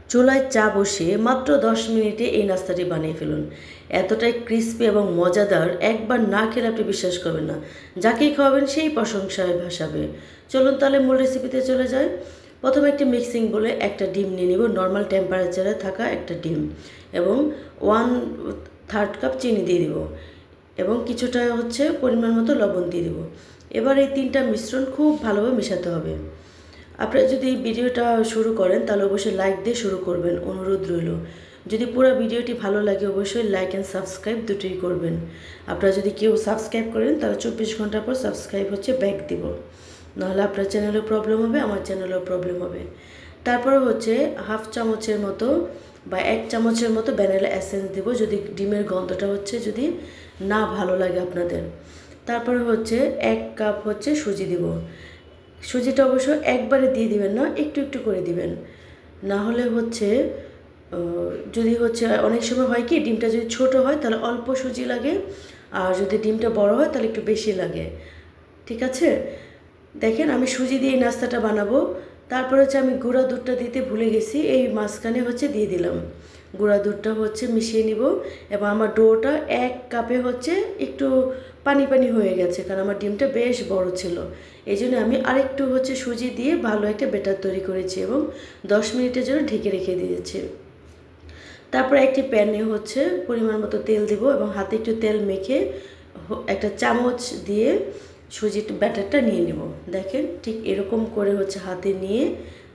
চুলায় চা বসিয়ে মাত্র 10 মিনিটে এই নাস্তাটি বানিয়ে ফেলুন। এতটাই ক্রিস্পি এবং মজাদার, একবার না খেলে আপনি বিশ্বাস করবেন না। যাকেই খাওয়াবেন সেই প্রশংসায় ভাসাবে। চলুন তাহলে মূল রেসিপিতে চলে যাই। প্রথমে একটি মিক্সিং বলে একটা ডিম নিয়ে নিব, নর্মাল টেম্পারেচারে থাকা একটা ডিম, এবং 1/3 কাপ চিনি দিয়ে দিব, এবং কিছুটা পরিমাণ মতো লবণ দিয়ে দিব। এবার এই তিনটা মিশ্রণ খুব ভালোভাবে মেশাতে হবে। আপনারা যদি ভিডিওটা শুরু করেন তাহলে অবশ্যই লাইক দিয়ে শুরু করবেন, অনুরোধ রইল। যদি পুরো ভিডিওটি ভালো লাগে অবশ্যই লাইক অ্যান্ড সাবস্ক্রাইব দুটোই করবেন। আপনারা যদি কেউ সাবস্ক্রাইব করেন তাহলে 24 ঘন্টা পর সাবস্ক্রাইব ব্যাক দিব, নাহলে আপনার চ্যানেলেও প্রবলেম হবে, আমার চ্যানেলেও প্রবলেম হবে। তারপরে হাফ চামচের মতো বা 1 চামচের মতো ভ্যানিলা এসেন্স দিব, যদি ডিমের গন্ধটা যদি না ভালো লাগে আপনাদের। তারপরে 1 কাপ সুজি দিব। সুজিটা অবশ্য একবারে দিয়ে দিবেন না, একটু একটু করে দিবেন, না হলে যদি অনেক সময় হয় কি, ডিমটা যদি ছোট হয় তাহলে অল্প সুজি লাগে, আর যদি ডিমটা বড় হয় তাহলে একটু বেশি লাগে। ঠিক আছে, দেখেন আমি সুজি দিয়ে এই নাস্তাটা বানাবো। তারপর আমি গুঁড়া দুধটা দিতে ভুলে গেছি, এই মাঝখানে দিয়ে দিলাম। গুঁড়া দুধটা মিশিয়ে নিব, এবং আমার ডোটা 1 কাপে একটু পানি পানি হয়ে গেছে, কারণ আমার ডিমটা বেশ বড় ছিল। এই জন্য আমি আরেকটু সুজি দিয়ে ভালো একটা ব্যাটার তৈরি করেছি, এবং 10 মিনিটের জন্য ঢেকে রেখে দিয়েছি। তারপর একটি প্যানে পরিমাণ মতো তেল দিব, এবং হাতে একটু তেল মেখে একটা চামচ দিয়ে সুজির ব্যাটারটা নিয়ে নেব। দেখেন ঠিক এরকম করে হাতে নিয়ে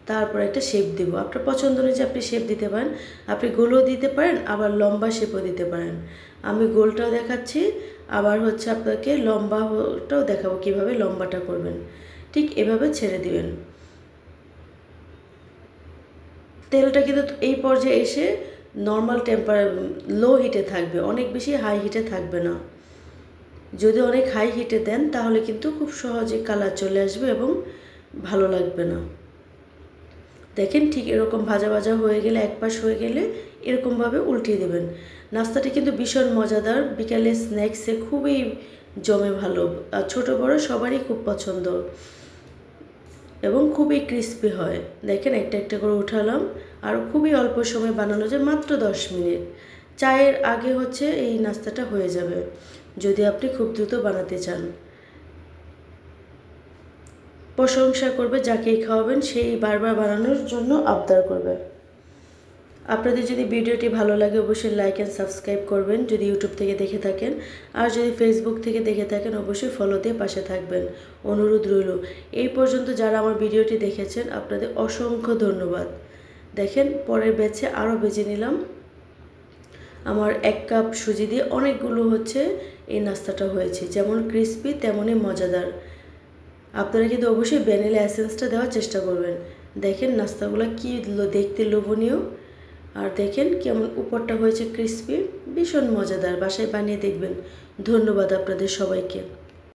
তারপর একটা শেপ দিব। আপনার পছন্দ অনুযায়ী আপনি শেপ দিতে পারেন, আপনি গোলও দিতে পারেন, আবার লম্বা শেপও দিতে পারেন। আমি গোলটাও দেখাচ্ছি, আবার আপনাকে লম্বাটাও দেখাবো কিভাবে লম্বাটা করবেন। ঠিক এভাবে ছেড়ে দিবেন। তেলটা কিন্তু এই পর্যায়ে এসে নর্মাল লো হিটে থাকবে, অনেক বেশি হাই হিটে থাকবে না। যদি অনেক হাই হিটে দেন তাহলে কিন্তু খুব সহজে কালার চলে আসবে এবং ভালো লাগবে না। দেখেন ঠিক এরকম ভাজা ভাজা হয়ে গেলে, এক পাশ হয়ে গেলে এরকমভাবে উল্টিয়ে দেবেন। নাস্তাটি কিন্তু ভীষণ মজাদার, বিকালে স্ন্যাক্সে খুবই জমে ভালো, আর ছোটো বড়ো সবারই খুব পছন্দ, এবং খুবই ক্রিস্পি হয়। দেখেন একটা একটা করে উঠালাম, আর খুবই অল্প সময় বানানো যায়, মাত্র 10 মিনিট। চায়ের আগে এই নাস্তাটা হয়ে যাবে, যদি আপনি খুব দ্রুত বানাতে চান। প্রশংসা করবে, যাকেই খাওয়াবেন সেই বারবার বানানোর জন্য আবদার করবে। আপনাদের যদি ভিডিওটি ভালো লাগে অবশ্যই লাইক অ্যান্ড সাবস্ক্রাইব করবেন, যদি ইউটিউব থেকে দেখে থাকেন, আর যদি ফেসবুক থেকে দেখে থাকেন অবশ্যই ফলো দিয়ে পাশে থাকবেন, অনুরোধ রইল। এই পর্যন্ত যারা আমার ভিডিওটি দেখেছেন আপনাদের অসংখ্য ধন্যবাদ। দেখেন পরের ব্যাচে আরও বেজে নিলাম। আমার 1 কাপ সুজি দিয়ে অনেকগুলো এই নাস্তাটা হয়েছে, যেমন ক্রিস্পি তেমনই মজাদার। আপনারা কিন্তু অবশ্যই ভ্যানিলা এসেন্সটা দেওয়ার চেষ্টা করবেন। দেখেন নাস্তাগুলো কি দেখতে লোভনীয়, আর দেখেন কেমন উপরটা হয়েছে ক্রিস্পি, ভীষণ মজাদার। বাসায় বানিয়ে দেখবেন। ধন্যবাদ আপনাদের সবাইকে।